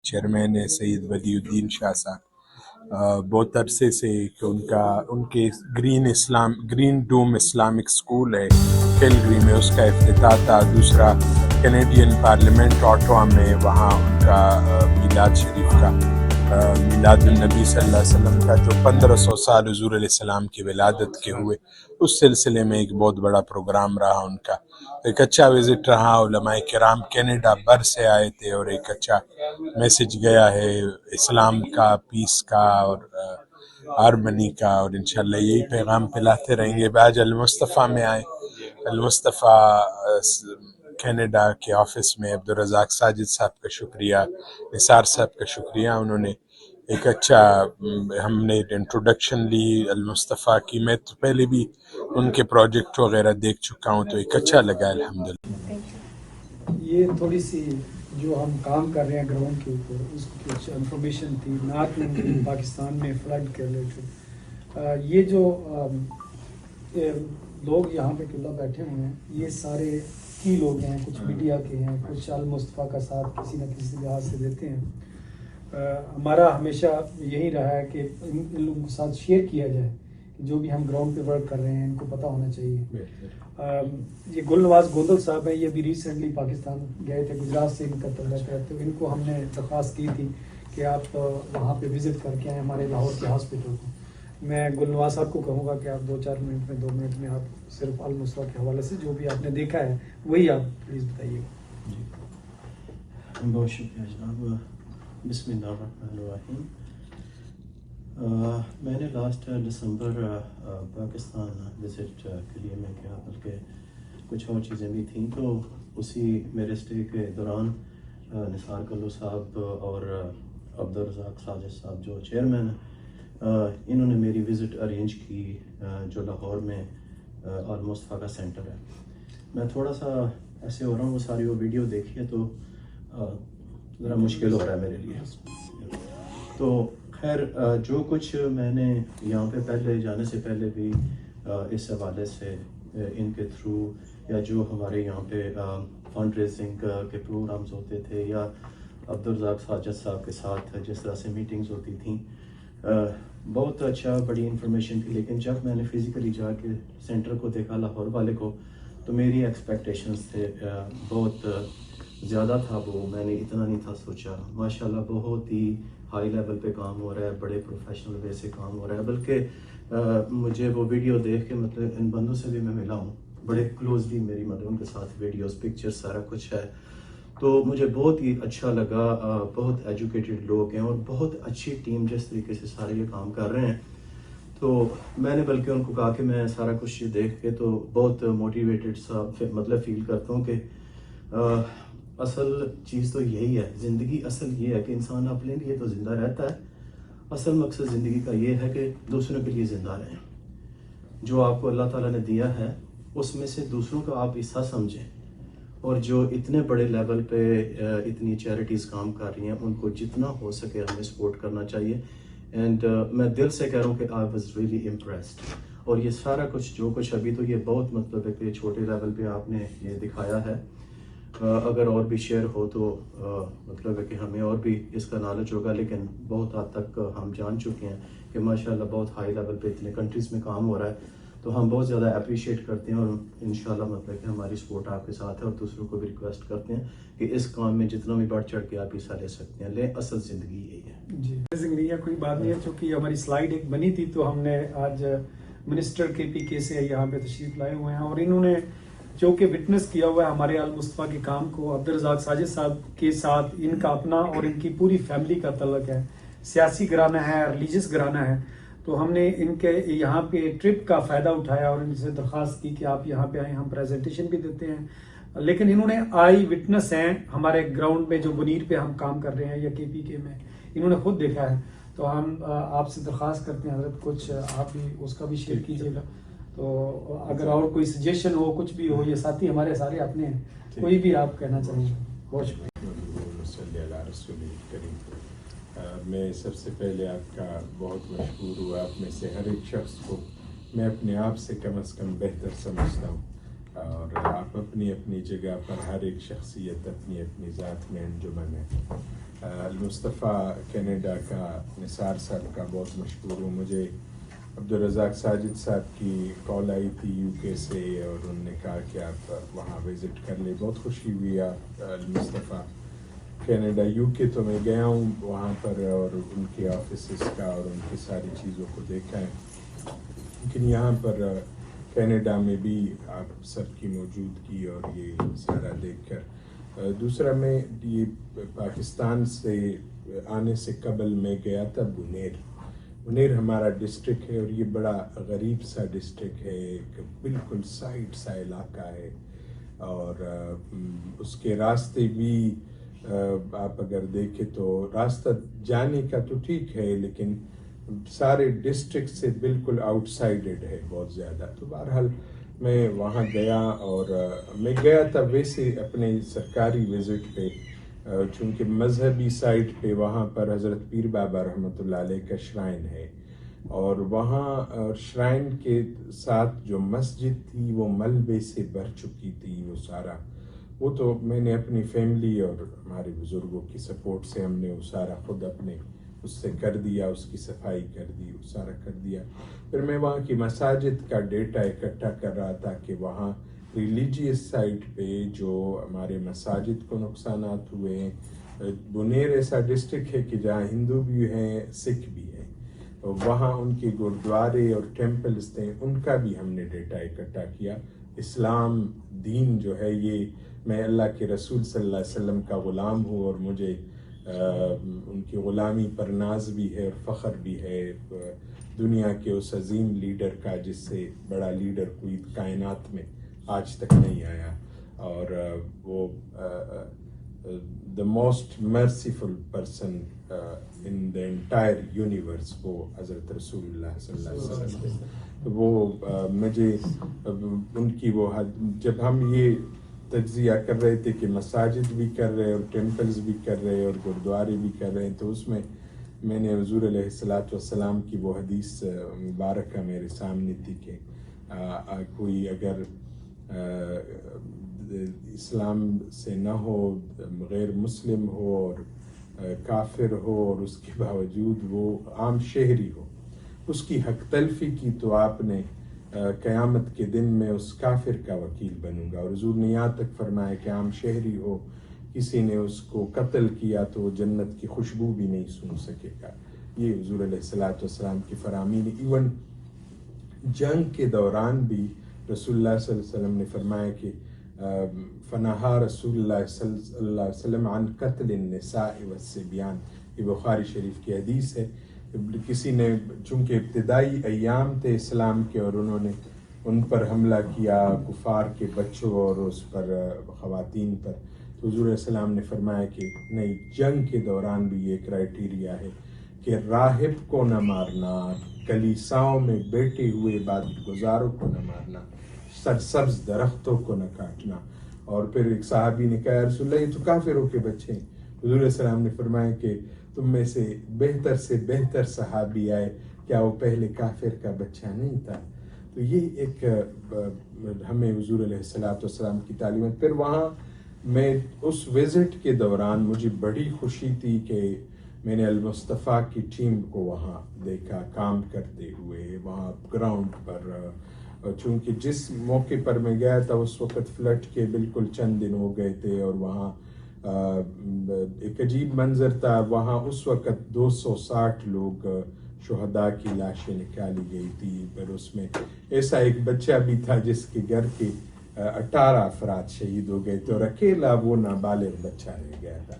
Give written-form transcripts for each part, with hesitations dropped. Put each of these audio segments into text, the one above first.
Chairman ہے سید ولی الدین شاہ صاحب، بہت عرصے سے کہ ان کے گرین ڈوم اسلامک اسکول ہے کیلگری میں، اس کا افتتاح تھا۔ دوسرا کینیڈین پارلیمنٹ آٹوا میں، وہاں ان کا میلاد شریف کا میلاد النبی صلی اللہ علیہ وسلم کا جو 1500 سال حضور علیہ السلام کی ولادت کے ہوئے، اس سلسلے میں ایک بہت بڑا پروگرام رہا ان کا، ایک اچھا وزٹ رہا۔ علماء کرام کینیڈا بر سے آئے تھے اور ایک اچھا میسج گیا ہے اسلام کا، پیس کا اور ہارمنی کا، اور انشاءاللہ یہی پیغام پھیلاتے رہیں گے۔ آج المصطفیٰ میں آئے، المصطفیٰ کینیڈا کے آفس میں عبدالرزاق ساجد صاحب کا شکریہ، نثار صاحب کا شکریہ، انہوں نے ایک اچھا، ہم نے انٹروڈکشن لی المصطفیٰ کی۔ میں تو پہلے بھی ان کے پروجیکٹ وغیرہ دیکھ چکا ہوں، تو ایک اچھا لگا الحمدللہ۔ یہ تھوڑی سی جو ہم کام کر رہے ہیں گراؤنڈ کے اوپر، اس کی کچھ انفارمیشن تھی نارتھ پاکستان میں فلڈ کے ریلیٹڈ۔ یہ جو لوگ یہاں پہ قبلہ بیٹھے ہوئے ہیں، یہ سارے کی لوگ ہیں، کچھ میڈیا کے ہیں، کچھ المصطفیٰ کا ساتھ کسی نہ کسی لحاظ سے دیتے ہیں۔ ہمارا ہمیشہ یہی رہا ہے کہ ان لوگوں کے ساتھ شیئر کیا جائے کہ جو بھی ہم گراؤنڈ پہ ورک کر رہے ہیں ان کو پتہ ہونا چاہیے۔ یہ گل نواز گوندل صاحب ہیں، یہ بھی ریسنٹلی پاکستان گئے تھے، گجرات سے ان کا تعلق ہے، تو ان کو ہم نے درخواست کی تھی کہ آپ وہاں پہ وزٹ کر کے آئیں ہمارے لاہور کے ہاسپٹل کو۔ میں گل نواز صاحب کو کہوں گا کہ آپ 2-4 منٹ میں 2 منٹ میں آپ صرف المصطفیٰ کے حوالے سے جو بھی آپ نے دیکھا ہے وہی آپ پلیز بتائیے گا۔ جی بہت شکریہ جناب۔ بسم اللہ الرحمن الرحیم۔ میں نے لاسٹ دسمبر پاکستان وزٹ کے لیے میں کیا، بلکہ کچھ اور چیزیں بھی تھیں، تو اسی میرے اسٹے کے دوران نثار کلو صاحب اور عبدالرزاق ساجد صاحب جو چیئرمین ہیں، انہوں نے میری وزٹ ارینج کی جو لاہور میں المصطفیٰ کا سینٹر ہے۔ میں تھوڑا سا ایسے ہو رہا ہوں، وہ ساری وہ ویڈیو دیکھی ہے تو ذرا مشکل ہو رہا ہے میرے لیے۔ تو خیر، جو کچھ میں نے یہاں پہ پہلے جانے سے پہلے بھی اس حوالے سے ان کے تھرو، یا جو ہمارے یہاں پہ فنڈ ریزنگ کے پروگرامز ہوتے تھے، یا عبدالرزاق ساجد صاحب کے ساتھ جس طرح سے میٹنگز ہوتی تھیں، بہت اچھا، بڑی انفارمیشن تھی۔ لیکن جب میں نے فزیکلی جا کے سینٹر کو دیکھا، لاہور والے کو، تو میری ایکسپیکٹیشنز تھے بہت زیادہ تھا، وہ میں نے اتنا نہیں تھا سوچا۔ ماشاءاللہ بہت ہی ہائی لیول پہ کام ہو رہا ہے، بڑے پروفیشنل وے سے کام ہو رہا ہے، بلکہ مجھے وہ ویڈیو دیکھ کے مطلب ان بندوں سے بھی میں ملا ہوں بڑے کلوزلی، میری مطلب ان کے ساتھ ویڈیوز، پکچر، سارا کچھ ہے، تو مجھے بہت ہی اچھا لگا۔ بہت ایجوکیٹڈ لوگ ہیں اور بہت اچھی ٹیم، جس طریقے سے سارے یہ کام کر رہے ہیں، تو میں نے بلکہ ان کو کہا کہ میں سارا کچھ دیکھ کے تو بہت موٹیویٹڈ سا مطلب فیل کرتا ہوں کہ اصل چیز تو یہی ہے، زندگی اصل یہ ہے کہ انسان اپنے لیے تو زندہ رہتا ہے، اصل مقصد زندگی کا یہ ہے کہ دوسروں کے لیے زندہ رہیں۔ جو آپ کو اللہ تعالیٰ نے دیا ہے اس میں سے دوسروں کا آپ حصہ سمجھیں، اور جو اتنے بڑے لیول پہ اتنی چیریٹیز کام کر رہی ہیں، ان کو جتنا ہو سکے ہمیں سپورٹ کرنا چاہیے۔ اینڈ میں دل سے کہہ رہا ہوں کہ آئی واز ریئلی امپریسڈ، اور یہ سارا کچھ جو کچھ ابھی تو یہ بہت مطلب ہے کہ چھوٹے لیول پہ آپ نے یہ دکھایا ہے، اگر اور بھی شیئر ہو تو مطلب ہے کہ ہمیں اور بھی اس کا نالج ہوگا، لیکن بہت حد تک ہم جان چکے ہیں کہ ماشاءاللہ بہت ہائی لیول پہ اتنے کنٹریز میں کام ہو رہا ہے، تو ہم بہت زیادہ اپریشیٹ کرتے ہیں، اور انشاءاللہ مطلب کہ ہماری سپورٹ آپ کے ساتھ ہے، اور دوسروں کو بھی ریکویسٹ کرتے ہیں کہ اس کام میں جتنا بھی بڑھ چڑھ کے آپ حصہ لے سکتے ہیں لیں، اصل زندگی یہی ہے۔ جی نہیں ہے، کوئی بات نہیں ہے، چونکہ ہماری سلائیڈ ایک بنی تھی تو ہم نے آج منسٹر کے پی کے سے یہاں پہ تشریف لائے ہوئے ہیں، اور انہوں نے جو کہ وٹنس کیا ہوا ہے ہمارے المصطفیٰ کے کام کو۔ عبدالرزاق ساجد صاحب کے ساتھ ان کا اپنا اور ان کی پوری فیملی کا تعلق ہے، سیاسی گھرانہ ہے، ریلیجس گھرانہ ہے، تو ہم نے ان کے یہاں پہ ٹرپ کا فائدہ اٹھایا اور ان سے درخواست کی کہ آپ یہاں پہ آئیں، ہم پریزنٹیشن بھی دیتے ہیں، لیکن انہوں نے آئی وٹنس ہیں ہمارے گراؤنڈ میں جو منیر پہ ہم کام کر رہے ہیں یا کے پی کے میں، انہوں نے خود دیکھا ہے، تو ہم آپ سے درخواست کرتے ہیں حضرت کچھ آپ بھی اس کا بھی شیئر کیجیے گا، تو اگر اور کوئی سجیشن ہو، کچھ بھی ہو، یہ ساتھی ہمارے سارے اپنے ہیں، کوئی بھی آپ کہنا چاہیں گے۔ بہت شکریہ۔ میں سب سے پہلے آپ کا بہت مشہور ہوا، آپ میں سے ہر ایک شخص کو میں اپنے آپ سے کم از کم بہتر سمجھتا ہوں، اور آپ اپنی اپنی جگہ پر ہر ایک شخصیت اپنی اپنی ذات میں انجمن ہے۔ المصطفیٰ کینیڈا کا نثار صاحب کا بہت مشکور ہوں. مجھے عبدالرزاق ساجد صاحب کی کال آئی تھی یو کے سے اور انہوں نے کہا کہ آپ وہاں وزٹ کر لیں. بہت خوشی ہوئی. المصطفیٰ کینیڈا یو کے تو میں گیا ہوں وہاں پر اور ان کے آفیسز کا اور ان کی ساری چیزوں کو دیکھا ہے, لیکن یہاں پر کینیڈا میں بھی آپ سب کی موجودگی اور یہ سارا دیکھ کر. دوسرا میں یہ پاکستان سے آنے سے قبل میں گیا تھا بنیر ہمارا ڈسٹرکٹ ہے اور یہ بڑا غریب سا ڈسٹرکٹ ہے, ایک بالکل سائڈ سا علاقہ ہے اور اس کے راستے بھی آپ اگر دیکھیں تو راستہ جانے کا تو ٹھیک ہے لیکن سارے ڈسٹرکٹ سے بالکل آؤٹ سائڈڈ ہے بہت زیادہ. تو بہرحال میں وہاں گیا اور میں گیا تھا ویسے اپنے سرکاری وزٹ پہ, چونکہ مذہبی سائٹ پہ وہاں پر حضرت پیر بابا رحمۃ اللہ علیہ کا شرائن ہے اور وہاں شرائن کے ساتھ جو مسجد تھی وہ ملبے سے بھر چکی تھی. وہ سارا وہ تو میں نے اپنی فیملی اور ہمارے بزرگوں کی سپورٹ سے ہم نے وہ سارا خود اپنے اس سے کر دیا, اس کی صفائی کر دی, وہ سارا کر دیا. پھر میں وہاں کی مساجد کا ڈیٹا اکٹھا کر رہا تھا کہ وہاں ریلیجیس سائٹ پہ جو ہمارے مساجد کو نقصانات ہوئے ہیں. بنیر ایسا ڈسٹرکٹ ہے کہ جہاں ہندو بھی ہیں سکھ بھی ہیں, وہاں ان کے گردوارے اور ٹیمپلز تھے, ان کا بھی ہم نے ڈیٹا اکٹھا کیا. اسلام دین جو ہے یہ میں اللہ کے رسول صلی اللہ علیہ وسلم کا غلام ہوں اور مجھے ان کی غلامی پر ناز بھی ہے اور فخر بھی ہے دنیا کے اس عظیم لیڈر کا جس سے بڑا لیڈر کوئی کائنات میں آج تک نہیں آیا. اور وہ the most merciful person in the entire universe وہ حضرت رسول اللہ صلی اللہ علیہ وسلم. وہ مجھے ان کی وہ جب ہم یہ تجزیہ کر رہے تھے کہ مساجد بھی کر رہے اور ٹیمپلز بھی کر رہے اور گردوارے بھی کر رہے ہیں, تو اس میں نے حضور علیہ الصلاۃ والسلام کی وہ حدیث مبارکہ میرے سامنے تھی کہ کوئی اگر اسلام سے نہ ہو, غیر مسلم ہو اور کافر ہو اور اس کے باوجود وہ عام شہری ہو, اس کی حق تلفی کی تو آپ نے قیامت کے دن میں اس کافر کا وکیل بنوں گا. اور حضور نے یہاں تک فرمایا کہ عام شہری ہو, کسی نے اس کو قتل کیا تو وہ جنت کی خوشبو بھی نہیں سن سکے گا. یہ حضور علیہ الصلاۃ والسلام کی فرامین. ایون جنگ کے دوران بھی رسول اللہ صلی اللہ علیہ وسلم نے فرمایا کہ فنہا رسول اللہ صلی اللہ علیہ وسلم عن قتل النساء والصبیان. یہ بخاری شریف کی حدیث ہے. کسی نے چونکہ ابتدائی ایام تھے اسلام کے اور انہوں نے ان پر حملہ کیا کفار کے بچوں اور اس پر خواتین پر, تو حضور علیہ السلام نے فرمایا کہ نہیں, جنگ کے دوران بھی یہ کرائیٹیریا ہے کہ راہب کو نہ مارنا, کلیساؤں میں بیٹھے ہوئے عبادت گزاروں کو نہ مارنا, سرسبز درختوں کو نہ کاٹنا. اور پھر ایک صحابی نے کہا رسول اللہ یہ تو کافروں کے بچے ہیں. حضور علیہ السلام نے فرمایا کہ تم میں سے بہتر صحابی آئے, کیا وہ پہلے کافر کا بچہ نہیں تھا؟ تو یہ ایک ہمیں حضور علیہ الصلاۃ والسلام کی تعلیمات. پھر وہاں میں اس وزٹ کے دوران مجھے بڑی خوشی تھی کہ میں نے المصطفیٰ کی ٹیم کو وہاں دیکھا کام کرتے ہوئے وہاں گراؤنڈ پر. چونکہ جس موقع پر میں گیا تھا اس وقت فلڈ کے بالکل چند دن ہو گئے تھے اور وہاں ایک عجیب منظر تھا. وہاں اس وقت 260 لوگ شہداء کی لاشیں نکالی گئی تھی. پھر اس میں ایسا ایک بچہ بھی تھا جس کے گھر کے 18 افراد شہید ہو گئے تھے اور اکیلا وہ نابالغ بچہ رہ گیا تھا.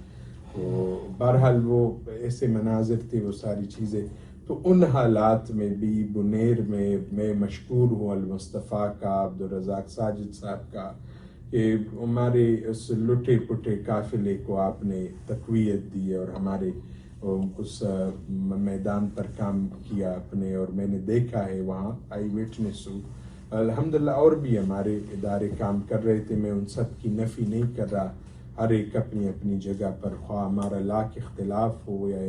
تو بہرحال وہ ایسے مناظر تھے, وہ ساری چیزیں. تو ان حالات میں بھی بنیر میں مشکور ہوں المصطفیٰ کا, عبدالرزاق ساجد صاحب کا, کہ ہمارے اس لٹے پٹے قافلے کو آپ نے تقویت دی اور ہمارے اس میدان پر کام کیا اپنے. اور میں نے دیکھا ہے وہاں آئی وٹنس ہوں. الحمدللہ اور بھی ہمارے ادارے کام کر رہے تھے, میں ان سب کی نفی نہیں کر رہا. ہر ایک اپنی اپنی جگہ پر, خواہ ہمارا لاکھ اختلاف ہو یا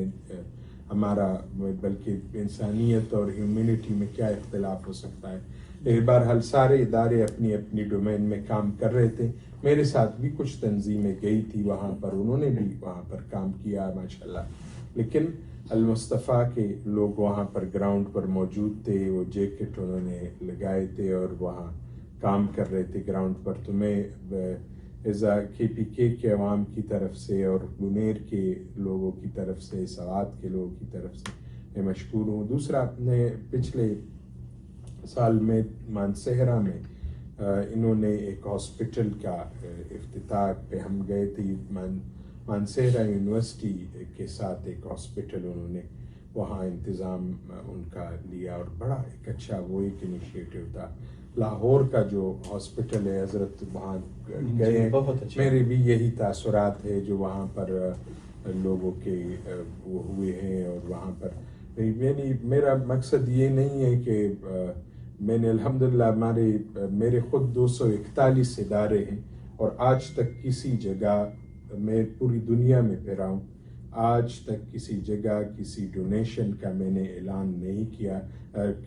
ہمارا بلکہ انسانیت اور ہیومینٹی میں کیا اختلاف ہو سکتا ہے. بہرحال سارے ادارے اپنی اپنی ڈومین میں کام کر رہے تھے. میرے ساتھ بھی کچھ تنظیمیں گئی تھی وہاں پر, انہوں نے بھی وہاں پر کام کیا ماشاءاللہ, لیکن المصطفیٰ کے لوگ وہاں پر گراؤنڈ پر موجود تھے, وہ جیکٹ انہوں نے لگائے تھے اور وہاں کام کر رہے تھے گراؤنڈ پر. تو میں ایزا KPK کے عوام کی طرف سے اور بنیر کے لوگوں کی طرف سے, سوات کے لوگوں کی طرف سے میں مشکور ہوں. دوسرا, اپنے پچھلے سال میں مانسہرہ میں انہوں نے ایک ہاسپٹل کا افتتاح پہ ہم گئے تھے, مانسہرہ یونیورسٹی کے ساتھ ایک ہاسپٹل انہوں نے وہاں انتظام ان کا لیا, اور بڑا ایک اچھا وہ ایک انیشیٹو تھا. لاہور کا جو ہاسپٹل ہے حضرت, وہاں گئے ہیں, میرے بھی یہی تاثرات ہے جو وہاں پر لوگوں کے وہ ہوئے ہیں. اور وہاں پر میرا مقصد یہ نہیں ہے کہ میں نے الحمدللہ میرے خود 241 ادارے ہیں, اور آج تک کسی جگہ, میں پوری دنیا میں پھرا ہوں, آج تک کسی جگہ کسی ڈونیشن کا میں نے اعلان نہیں کیا,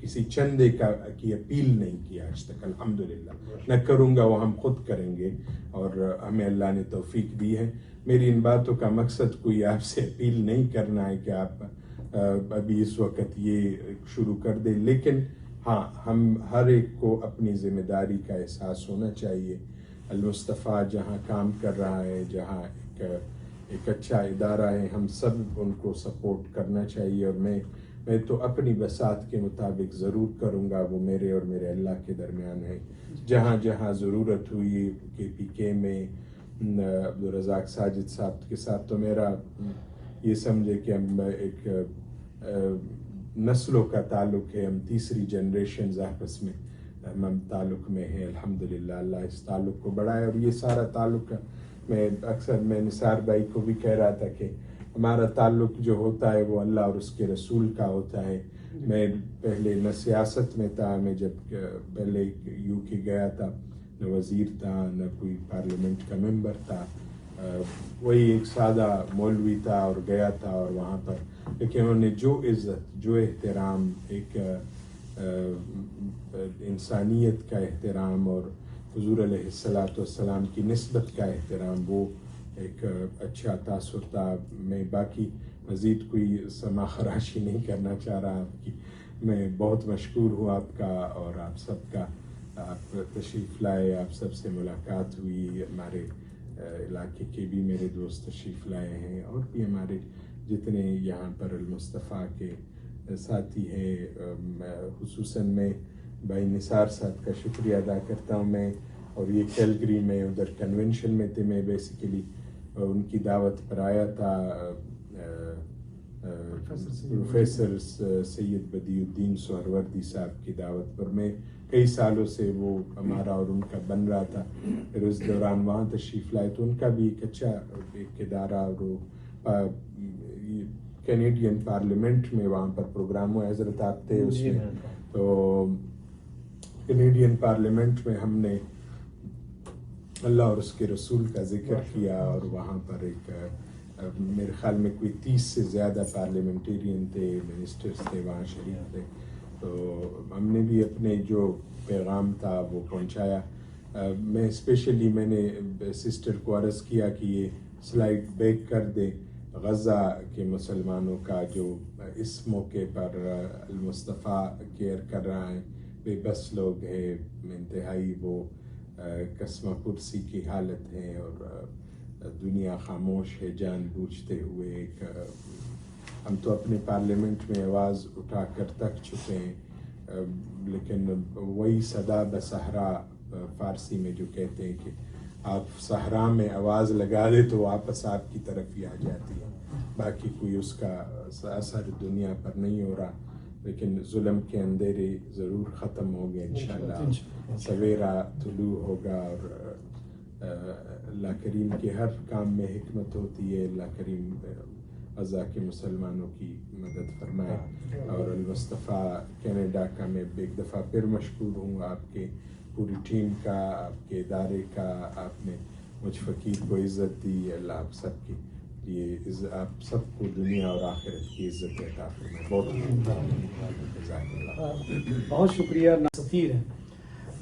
کسی چندے کی اپیل نہیں کیا آج تک الحمدللہ. نہ کروں گا, وہ ہم خود کریں گے, اور ہمیں اللہ نے توفیق دی ہے. میری ان باتوں کا مقصد کوئی آپ سے اپیل نہیں کرنا ہے کہ آپ ابھی اس وقت یہ شروع کر دیں, لیکن ہاں, ہم ہر ایک کو اپنی ذمہ داری کا احساس ہونا چاہیے. المصطفیٰ جہاں کام کر رہا ہے, جہاں ایک اچھا ادارہ ہے, ہم سب ان کو سپورٹ کرنا چاہیے. اور میں تو اپنی بساط کے مطابق ضرور کروں گا, وہ میرے اور میرے اللہ کے درمیان ہے. جہاں جہاں ضرورت ہوئی KPK میں عبدالرزاق ساجد صاحب کے ساتھ, تو میرا یہ سمجھے کہ ہم ایک نسلوں کا تعلق ہے, ہم تیسری جنریشنز آپس میں ہم تعلق میں ہیں الحمدللہ. اللہ اس تعلق کو بڑھائے. اور یہ سارا تعلق میں نثار بھائی کو بھی کہہ رہا تھا کہ ہمارا تعلق جو ہوتا ہے وہ اللہ اور اس کے رسول کا ہوتا ہے. میں پہلے نہ سیاست میں تھا, میں جب پہلے UK گیا تھا نہ وزیر تھا نہ کوئی پارلیمنٹ کا ممبر تھا, وہی ایک سادہ مولوی تھا اور گیا تھا. اور وہاں پر لیکن انہوں نے جو عزت, جو احترام, ایک انسانیت کا احترام اور حضور علیہ السلام کی نسبت کا احترام, وہ ایک اچھا تاثر تھا. میں باقی مزید کوئی سما خراشی نہیں کرنا چاہ رہا آپ کی. میں بہت مشکور ہوں آپ کا اور آپ سب کا. آپ تشریف لائے, آپ سب سے ملاقات ہوئی, ہمارے علاقے کے بھی میرے دوست تشریف لائے ہیں, اور بھی ہمارے جتنے یہاں پر المصطفیٰ کے ساتھی ہیں. خصوصاً میں بھائی نثار صاحب کا شکریہ ادا کرتا ہوں. میں اور یہ کیلگری میں ادھر کنونشن میں تھے, میں بیسیکلی ان کی دعوت پر آیا تھا. پروفیسر سید بدیع الدین سہروردی صاحب کی دعوت پر میں کئی سالوں سے وہ ہمارا اور ان کا بن رہا تھا. پھر اس دوران وہاں تشریف لائے تو ان کا بھی ایک اچھا ایک ادارہ, اور وہ کینیڈین پارلیمنٹ میں وہاں پر پروگرام ہوا. حضرت آپ تھے اس میں, تو کینیڈین پارلیمنٹ میں ہم نے اللہ اور اس کے رسول کا ذکر کیا, اور وہاں پر ایک میرے خیال میں کوئی 30 سے زیادہ پارلیمنٹیرین تھے, منسٹرز تھے وہاں شریک تھے. تو ہم نے بھی اپنے جو پیغام تھا وہ پہنچایا. میں نے سسٹر کو عرض کیا کہ یہ سلائڈ بیک کر دے. غزہ کے مسلمانوں کا جو اس موقع پر المصطفیٰ کیئر کر رہا ہے, بے بس لوگ ہیں, انتہائی وہ قسمہ پرسی کی حالت ہے, اور دنیا خاموش ہے جان بوجھتے ہوئے. ہم تو اپنے پارلیمنٹ میں آواز اٹھا کر تک چکے ہیں, لیکن وہی صدا بصحرا فارسی میں جو کہتے ہیں کہ آپ صحرا میں آواز لگا دے تو واپس آپ کی طرف ہی آ جاتی ہے. باقی کوئی اس کا اثر دنیا پر نہیں ہو رہا, لیکن ظلم کے اندھیرے ضرور ختم ہو گئے انشاءاللہ. سویرا طلوع ہوگا, اور اللہ کریم کے ہر کام میں حکمت ہوتی ہے. اللہ کریم غزہ کے مسلمانوں کی مدد فرمائے. اور المصطفیٰ کینیڈا کا میں ایک دفعہ پھر مشکور ہوں, آپ کے پوری ٹیم کا, آپ کے ادارے کا. آپ نے مجھ فقیر کو عزت دی, اللہ آپ سب کی یہ آپ سب کو دنیا اور آخرت کی عزت عطا فرمائے. بہت بہت شکریہ. سفیر ہیں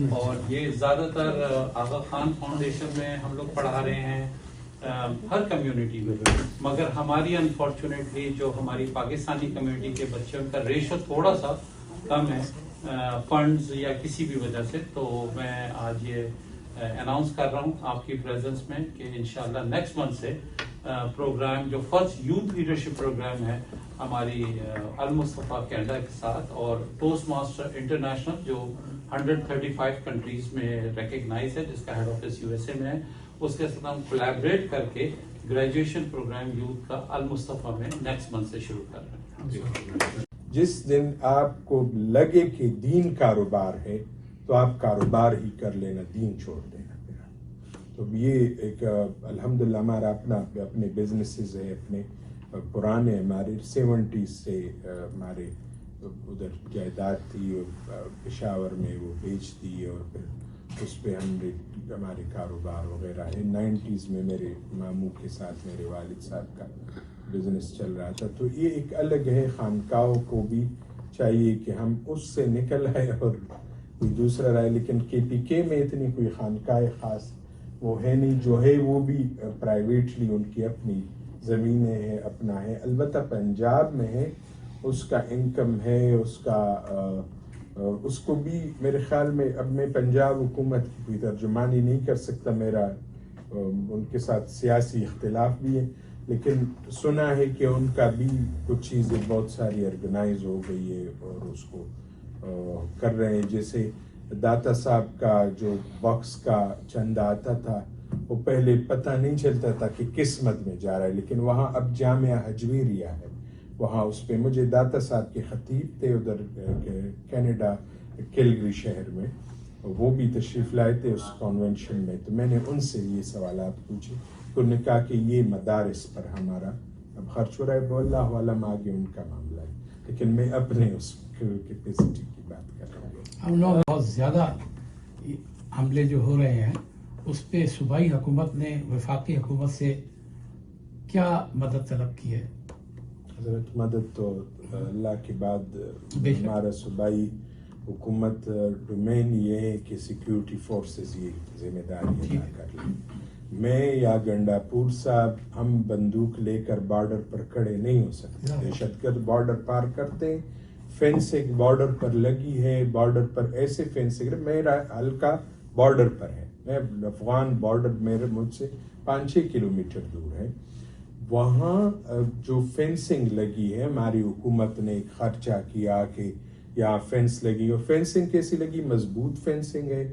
اور یہ زیادہ تر آغا خان فاؤنڈیشن میں ہم لوگ پڑھا رہے ہیں ہر کمیونٹی میں، مگر ہماری انفارچونیٹلی جو ہماری پاکستانی کمیونٹی کے بچے ان کا ریشو تھوڑا سا کم ہے فنڈز یا کسی بھی وجہ سے. تو میں آج یہ اناؤنس کر رہا ہوں آپ کی پریزنس میں کہ انشاءاللہ نیکسٹ منتھ سے پروگرام جو فرسٹ یوتھ لیڈرشپ پروگرام ہے ہماری المصطفیٰ کینیڈا کے ساتھ اور ٹوسٹ ماسٹر انٹرنیشنل جو 135 کنٹریز میں ریکگنائز ہے، جس کا ہیڈ آفس USA میں ہے، اس کے ساتھ ہم کولیبریٹ کر کے گریجویشن پروگرام یوتھ کا المصطفیٰ میں نیکسٹ منتھ سے شروع کر رہے ہیں. جس دن آپ کو لگے کہ دین کاروبار ہے تو آپ کاروبار ہی کر لینا، دین چھوڑ دینا. تو یہ ایک الحمدللہ ہمارا اپنے بزنسز ہے، اپنے پرانے ہمارے 70s سے ہمارے ادھر جائیداد تھی پشاور میں، وہ بیچ دی اور پھر اس پہ ہمارے کاروبار وغیرہ ہے. 90s میں میرے ماموں کے ساتھ میرے والد صاحب کا بزنس چل رہا تھا. تو یہ ایک الگ ہے. خانقاہوں کو بھی چاہیے کہ ہم اس سے نکل آئے اور کوئی دوسرا رہے، لیکن KPK میں اتنی کوئی خانقاہ خاص وہ ہے نہیں. جو ہے وہ بھی پرائیویٹلی ان کی اپنی زمینیں ہیں، اپنا ہے. البتہ پنجاب میں ہے، اس کا انکم ہے، اس کو بھی میرے خیال میں، اب میں پنجاب حکومت کی کوئی ترجمانی نہیں کر سکتا، میرا ان کے ساتھ سیاسی اختلاف بھی ہے، لیکن سنا ہے کہ ان کا بھی کچھ چیزیں بہت ساری آرگنائز ہو گئی ہے اور اس کو کر رہے ہیں. جیسے داتا صاحب کا جو باکس کا چندہ آتا تھا وہ پہلے پتہ نہیں چلتا تھا کہ قسمت میں جا رہا ہے، لیکن وہاں اب جامعہ حجویریہ ہے، وہاں اس پہ مجھے داتا صاحب کے خطیب تھے ادھر کینیڈا کیلگری شہر میں، وہ بھی تشریف لائے تھے اس کنونشن میں. تو میں نے ان سے یہ سوالات پوچھے تو انہوں نے کہا کہ یہ مدارس پر ہمارا اب خرچ ہو رہا ہے. واللہ عالم آگے ان کا معاملہ ہے، لیکن میں اپنے اس کیپیسٹی کی بات کر رہا ہوں. ہم لوگ بہت زیادہ حملے جو ہو رہے ہیں اس پہ صوبائی حکومت نے وفاقی حکومت سے کیا مدد طلب کی ہے؟ حضرت مدد تو اللہ کے بعد ہمارا صوبائی حکومت ڈومین یہ ہے کہ سیکیورٹی فورسز یہ ذمہ داری ادا کر لیں. میں یا گنڈاپور صاحب ہم بندوق لے کر بارڈر پر کھڑے نہیں ہو سکتے. دہشت گرد بارڈر پار کرتے، فینس ایک بارڈر پر لگی ہے، بارڈر پر ایسے فینسنگ، میرا حلقہ بارڈر پر ہے، میں افغان بارڈر میرے مجھ سے 5-6 کلومیٹر دور ہے. وہاں جو فینسنگ لگی ہے ہماری حکومت نے ایک خرچہ کیا کہ یہاں فینس لگی، اور فینسنگ کیسی لگی؟ مضبوط فینسنگ ہے،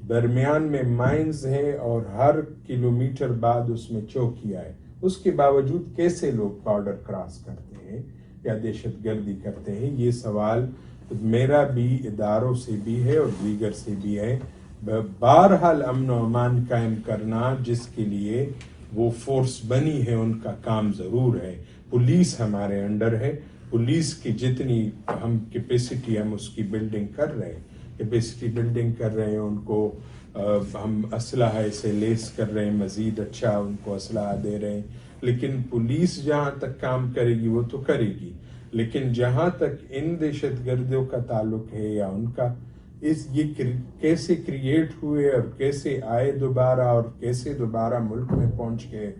درمیان میں مائنز ہے اور ہر کلومیٹر بعد اس میں چوکیاں ہے. اس کے باوجود کیسے لوگ بارڈر کراس کرتے ہیں یا دہشت گردی کرتے ہیں؟ یہ سوال میرا بھی، اداروں سے بھی ہے اور دیگر سے بھی ہے. بہرحال امن و امان قائم کرنا جس کے لیے وہ فورس بنی ہے ان کا کام ضرور ہے. پولیس ہمارے انڈر ہے، پولیس کی جتنی ہم کیپیسٹی ہم اس کی بلڈنگ کر رہے ہیں، کیپیسٹی بلڈنگ کر رہے ہیں. ان کو ہم اسلحہ سے لیس کر رہے ہیں، مزید اچھا ان کو اسلحہ دے رہے ہیں. لیکن پولیس جہاں تک کام کرے گی وہ تو کرے گی، لیکن جہاں تک ان دہشت گردوں کا تعلق ہے یا ان کا یہ کیسے کریٹ ہوئے اور کیسے آئے دوبارہ اور کیسے دوبارہ ملک میں پہنچ گئے،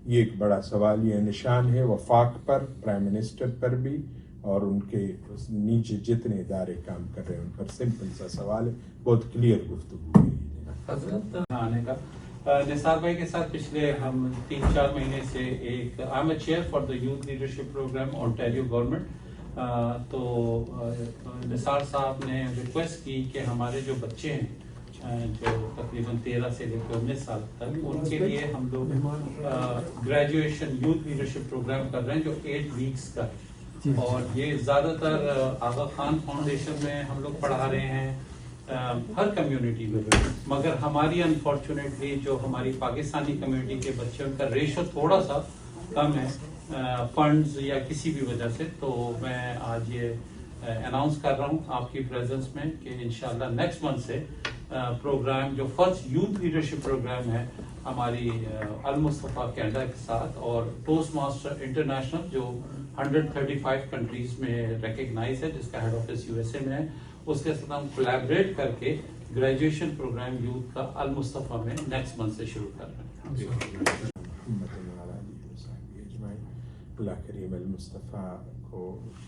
یہ ایک بڑا سوال یہ نشان ہے. وفاق پر، پرائم منسٹر پر بھی اور ان کے نیچے جتنے ادارے کام کر رہے ہیں ان پر سمپل سا سوال ہے، بہت کلیئر گفتگو ہے. حضرت آنے کا نثار بھائی کے ساتھ پچھلے ہم 3-4 مہینے سے ایک I am chair for the youth leadership program Ontario government. تو نثار صاحب نے ریکویسٹ کی کہ ہمارے جو بچے ہیں جو تقریباً 13 سے لے کے 19 سال تک، ان کے لیے ہم لوگ گریجویشن یوتھ لیڈرشپ پروگرام کر رہے ہیں جو 8 ویکس کا ہے. اور یہ زیادہ تر آغا خان فاؤنڈیشن میں ہم لوگ پڑھا رہے ہیں ہر کمیونٹی میں، مگر ہماری انفارچونیٹلی جو ہماری پاکستانی کمیونٹی کے بچے ان کا ریشو تھوڑا سا کم ہے فنڈز یا کسی بھی وجہ سے. تو میں آج یہ اناؤنس کر رہا ہوں آپ کی پریزنس میں کہ انشاءاللہ نیکسٹ منتھ سے پروگرام جو فرسٹ یوتھ لیڈرشپ پروگرام ہے ہماری المصطفیٰ کینیڈا کے ساتھ اور ٹوسٹ ماسٹر انٹرنیشنل جو 135 کنٹریز میں ریکگنائز ہے، جس کا ہیڈ آفس USA میں ہے، اس کے ساتھ ہم کولیبریٹ کر کے گریجویشن پروگرام یوتھ کا المصطفیٰ میں نیکسٹ منتھ سے شروع کر رہے ہیں. اللہ کریم المصطفیٰ کو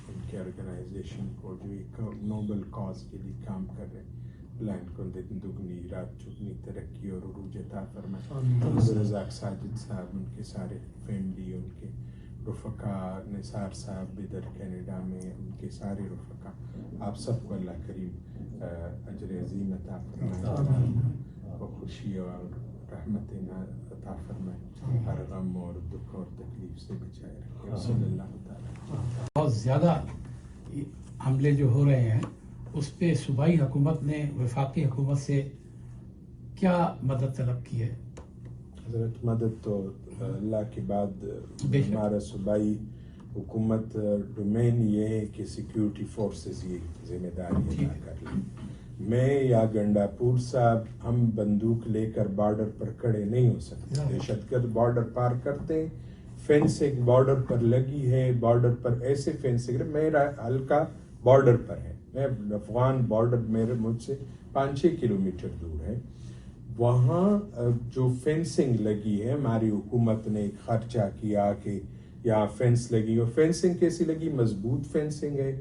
ان کے آرگنائزیشن کو جو ایک نوبل کاز کے لیے کام کر رہے ہیں اللہ ان کو دگنی رات چگنی ترقی اور عروج عطا فرمائے. عبدالرزاق ساجد صاحب ان کے سارے فیملی ان کے رفقا نثار صاحب ادھر کینیڈا میں ان کے سارے رفقا آپ سب کو اللہ کریم اجر عظیم عطا فرمائے اور خوشی اور رحمت عطا فرمائے ہر غم اور دکھ اور تکلیف سے بچائے رکھے صلی اللہ تعالیٰ. بہت زیادہ حملے جو ہو رہے ہیں اس پہ صوبائی حکومت نے وفاقی حکومت سے کیا مدد طلب کی ہے؟ حضرت مدد تو اللہ کے بعد بے شک. ہمارا صوبائی حکومت ڈومین یہ ہے کہ سیکیورٹی فورسز یہ ذمہ داری ادا کر لیں. میں یا گنڈا پور صاحب ہم بندوق لے کر بارڈر پر کھڑے نہیں ہو سکتے. دہشت گرد بارڈر پار کرتے ہیں, فینسنگ بارڈر پر لگی ہے, بارڈر پر ایسے فینسنگ, میرا حلقہ بارڈر پر ہے, میں افغان بارڈر میرے مجھ سے 5-6 کلومیٹر دور ہے. وہاں جو فینسنگ لگی ہے ہماری حکومت نے خرچہ کیا کہ یہاں فینس لگی, اور فینسنگ کیسی لگی؟ مضبوط فینسنگ ہے,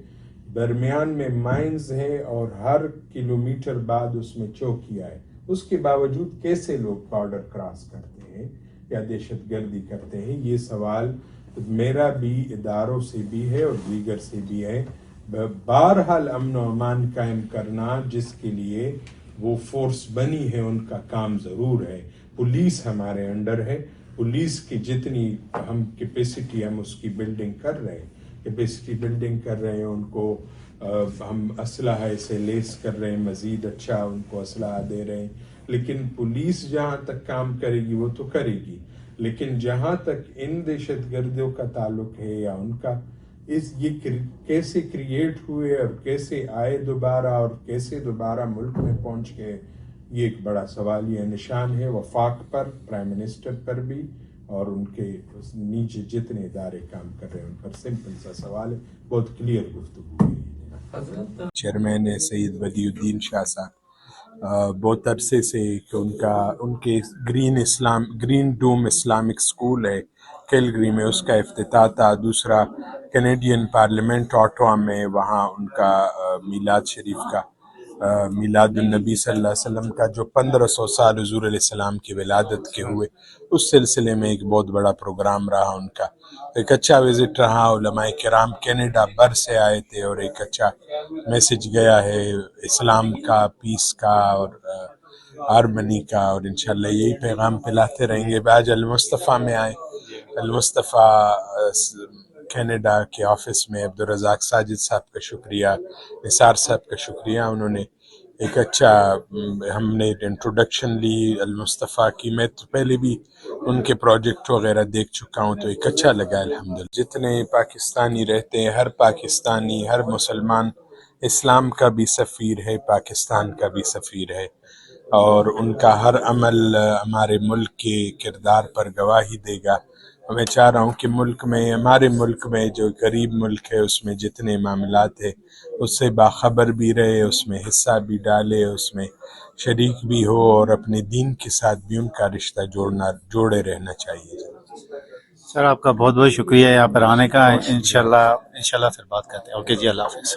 درمیان میں مائنز ہے اور ہر کلومیٹر بعد اس میں چوکیاں ہے. اس کے باوجود کیسے لوگ بارڈر کراس کرتے ہیں یا دہشت گردی کرتے ہیں؟ یہ سوال میرا بھی, اداروں سے بھی ہے اور دیگر سے بھی ہے. بہرحال امن و امان قائم کرنا جس کے لیے وہ فورس بنی ہے ان کا کام ضرور ہے. پولیس ہمارے انڈر ہے, پولیس کی جتنی ہم کیپیسٹی ہم اس کی بلڈنگ کر رہے ہیں, کیپیسٹی بلڈنگ کر رہے ہیں, ان کو ہم اسلحہ سے لیس کر رہے ہیں, مزید اچھا ان کو اسلحہ دے رہے ہیں. لیکن پولیس جہاں تک کام کرے گی وہ تو کرے گی, لیکن جہاں تک ان دہشت گردوں کا تعلق ہے یا ان کا یہ کیسے کریٹ ہوئے اور کیسے آئے دوبارہ اور کیسے دوبارہ ملک میں پہنچ گئے, یہ ایک بڑا سوال یہ نشان ہے وفاق پر, پرائم منسٹر پر بھی اور ان کے نیچے جتنے ادارے کام کر رہے ہیں ان پر. سمپل سا سوال ہے, بہت کلیئر گفتگو ہے. چیئرمین ہے سید بدیع الدین شاہ صاحب, بہت عرصے سے کہ ان کے گرین ڈوم اسلامک اسکول ہے کیلگری میں, اس کا افتتاح تھا. دوسرا کینیڈین پارلیمنٹ آٹوا میں, وہاں ان کا میلاد شریف کا میلاد النبی صلی اللہ علیہ وسلم کا جو 1500 سال حضور علیہ السلام کی ولادت کے ہوئے, اس سلسلے میں ایک بہت بڑا پروگرام رہا ان کا. ایک اچھا وزٹ رہا, علماء کرام کینیڈا بر سے آئے تھے اور ایک اچھا میسج گیا ہے اسلام کا, پیس کا اور ہارمنی کا, اور انشاءاللہ یہی پیغام پھیلاتے رہیں گے. آج المصطفیٰ میں آئے, المصطفیٰ کینیڈا کے آفس میں عبدالرزاق ساجد صاحب کا شکریہ, نثار صاحب کا شکریہ. انہوں نے ایک اچھا, ہم نے انٹروڈکشن لی المصطفیٰ کی. میں تو پہلے بھی ان کے پروجیکٹ وغیرہ دیکھ چکا ہوں تو ایک اچھا لگا الحمدللہ. جتنے پاکستانی رہتے ہیں, ہر پاکستانی, ہر مسلمان اسلام کا بھی سفیر ہے, پاکستان کا بھی سفیر ہے, اور ان کا ہر عمل ہمارے ملک کے کردار پر گواہی دے گا. میں چاہ رہا ہوں کہ ہمارے ملک میں جو غریب ملک ہے اس میں جتنے معاملات ہیں اس سے باخبر بھی رہے, اس میں حصہ بھی ڈالے, اس میں شریک بھی ہو, اور اپنے دین کے ساتھ بھی ان کا رشتہ جوڑے رہنا چاہیے. سر آپ کا بہت بہت شکریہ یہاں پر آنے کا. انشاءاللہ پھر بات کرتے ہیں. اوکے جی, اللہ حافظ.